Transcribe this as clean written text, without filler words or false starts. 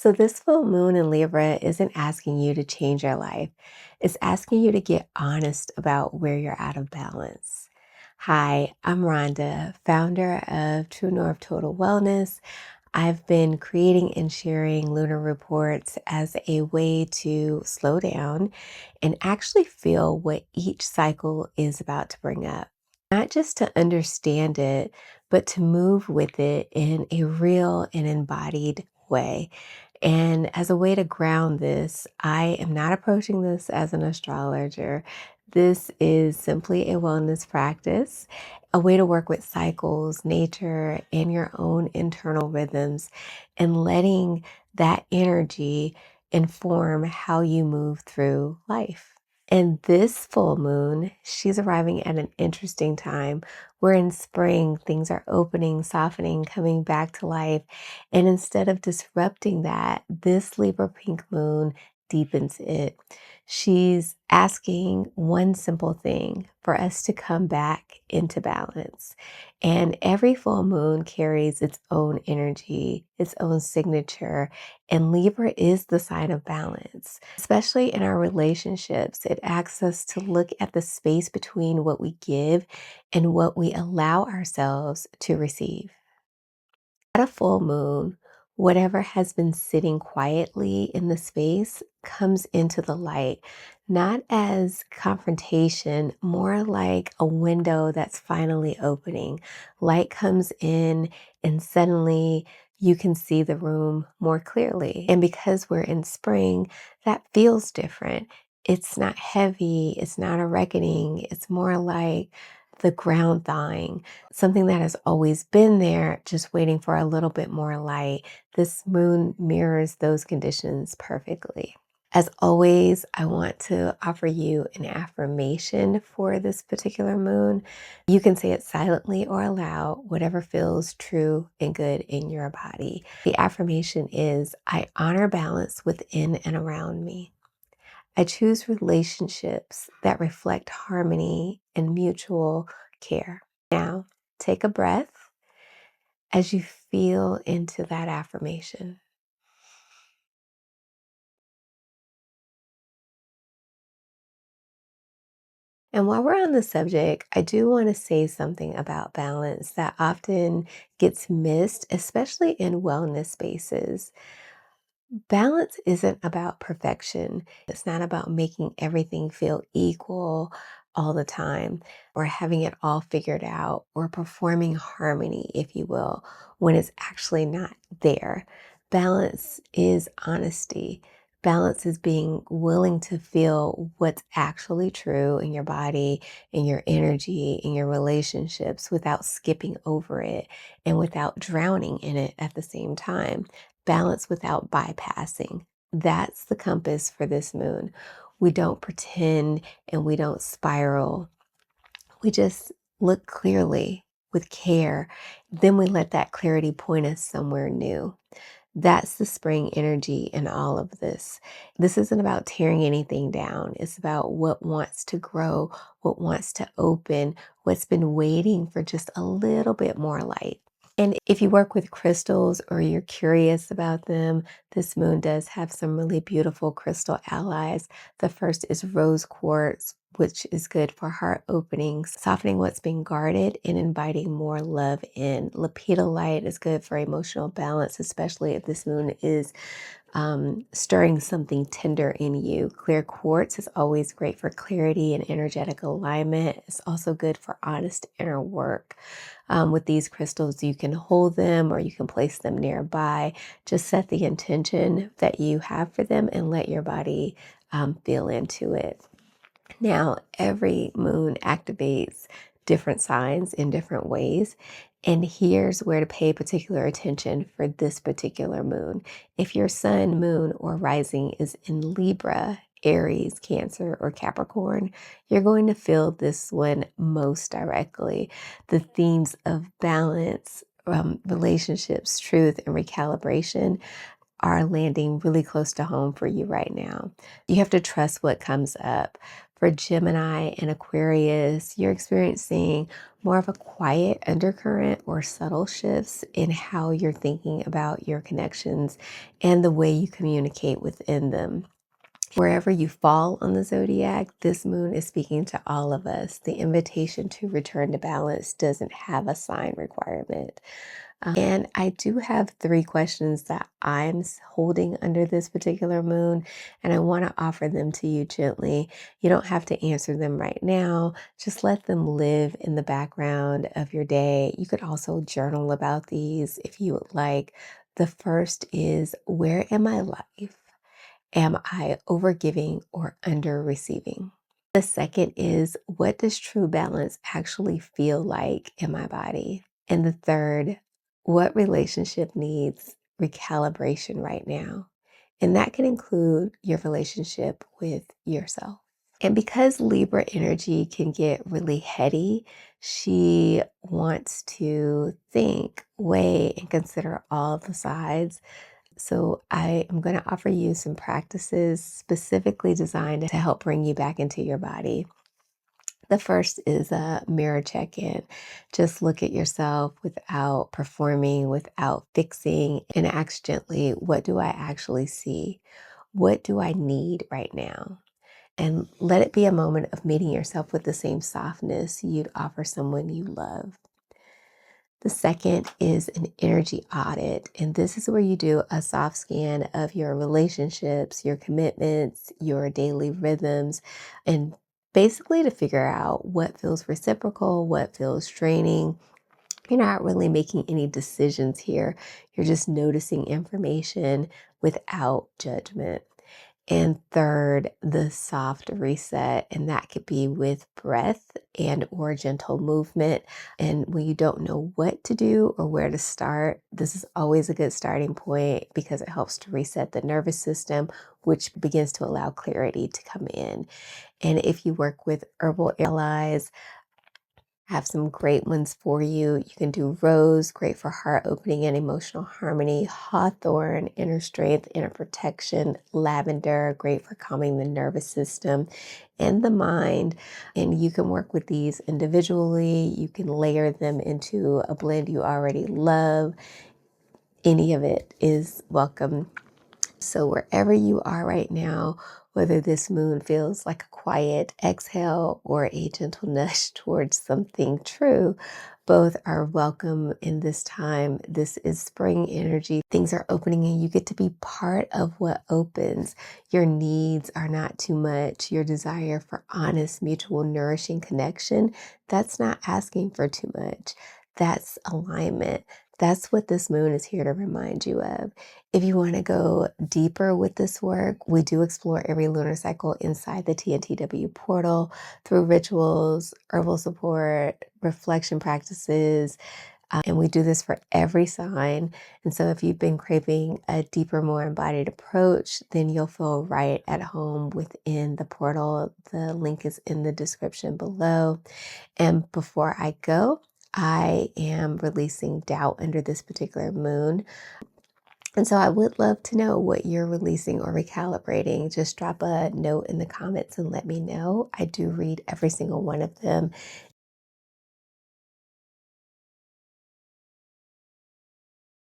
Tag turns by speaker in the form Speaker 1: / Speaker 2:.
Speaker 1: So, this full moon in Libra isn't asking you to change your life. It's asking you to get honest about where you're out of balance. Hi, I'm Rhonda, founder of True North Total Wellness. I've been creating and sharing lunar reports as a way to slow down and actually feel what each cycle is about to bring up. Not just to understand it, but to move with it in a real and embodied way. And as a way to ground this, I am not approaching this as an astrologer. This is simply a wellness practice, a way to work with cycles, nature, and your own internal rhythms, and letting that energy inform how you move through life. And this full moon, she's arriving at an interesting time. We're in spring, things are opening, softening, coming back to life. And instead of disrupting that, this Libra pink moon deepens it. She's asking one simple thing for us to come back into balance. And every full moon carries its own energy, its own signature. And Libra is the sign of balance, especially in our relationships. It asks us to look at the space between what we give and what we allow ourselves to receive. At a full moon, whatever has been sitting quietly in the space comes into the light, not as confrontation, more like a window that's finally opening. Light comes in, and suddenly you can see the room more clearly. And because we're in spring, that feels different. It's not heavy, it's not a reckoning, it's more like the ground thawing, something that has always been there, just waiting for a little bit more light. This moon mirrors those conditions perfectly. As always, I want to offer you an affirmation for this particular moon. You can say it silently or aloud, whatever feels true and good in your body. The affirmation is, I honor balance within and around me. I choose relationships that reflect harmony and mutual care. Now, take a breath as you feel into that affirmation. And while we're on the subject, I do want to say something about balance that often gets missed, especially in wellness spaces. Balance isn't about perfection. It's not about making everything feel equal all the time or having it all figured out or performing harmony, if you will, when it's actually not there. Balance is honesty. Balance is being willing to feel what's actually true in your body, in your energy, in your relationships without skipping over it and without drowning in it at the same time. Balance without bypassing. That's the compass for this moon. We don't pretend and we don't spiral. We just look clearly with care. Then we let that clarity point us somewhere new. That's the spring energy in all of this. This isn't about tearing anything down. It's about what wants to grow, what wants to open, what's been waiting for just a little bit more light. And if you work with crystals or you're curious about them, this moon does have some really beautiful crystal allies. The first is rose quartz, which is good for heart openings, softening what's being guarded and inviting more love in. Lepidolite is good for emotional balance, especially if this moon is stirring something tender in you. Clear quartz is always great for clarity and energetic alignment. It's also good for honest inner work. With these crystals, you can hold them or you can place them nearby. Just set the intention that you have for them and let your body feel into it. Now, every moon activates different signs in different ways. And here's where to pay particular attention for this particular moon. If your sun, moon, or rising is in Libra, Aries, Cancer, or Capricorn, you're going to feel this one most directly. The themes of balance, relationships, truth, and recalibration are landing really close to home for you right now. You have to trust what comes up. For Gemini and Aquarius, you're experiencing more of a quiet undercurrent or subtle shifts in how you're thinking about your connections and the way you communicate within them. Wherever you fall on the zodiac, this moon is speaking to all of us. The invitation to return to balance doesn't have a sign requirement. And I do have three questions that I'm holding under this particular moon, and I want to offer them to you gently. You don't have to answer them right now, just let them live in the background of your day. You could also journal about these if you would like. The first is, where in my life am I overgiving or under receiving? The second is, what does true balance actually feel like in my body? And the third, what relationship needs recalibration right now? And that can include your relationship with yourself. And because Libra energy can get really heady, she wants to think, weigh, and consider all the sides. So I am going to offer you some practices specifically designed to help bring you back into your body. The first is a mirror check in. Just look at yourself without performing, without fixing, and ask gently, what do I actually see? What do I need right now? And let it be a moment of meeting yourself with the same softness you'd offer someone you love. The second is an energy audit. And this is where you do a soft scan of your relationships, your commitments, your daily rhythms, and basically to figure out what feels reciprocal, what feels draining. You're not really making any decisions here. You're just noticing information without judgment. And third, the soft reset, and that could be with breath and or gentle movement. And when you don't know what to do or where to start, this is always a good starting point because it helps to reset the nervous system, which begins to allow clarity to come in. And if you work with herbal allies, I have some great ones for you. You can do rose, great for heart opening and emotional harmony. Hawthorn, inner strength, inner protection. Lavender, great for calming the nervous system and the mind. And you can work with these individually. You can layer them into a blend you already love. Any of it is welcome. So, wherever you are right now, whether this moon feels like a quiet exhale or a gentle nudge towards something true, both are welcome in this time. This is spring energy. Things are opening and you get to be part of what opens. Your needs are not too much. Your desire for honest, mutual, nourishing connection, that's not asking for too much. That's alignment. That's what this moon is here to remind you of. If you want to go deeper with this work, we do explore every lunar cycle inside the TNTW portal through rituals, herbal support, reflection practices, and we do this for every sign. And so if you've been craving a deeper, more embodied approach, then you'll feel right at home within the portal. The link is in the description below. And before I go, I am releasing doubt under this particular moon. And so I would love to know what you're releasing or recalibrating. Just drop a note in the comments and let me know. I do read every single one of them.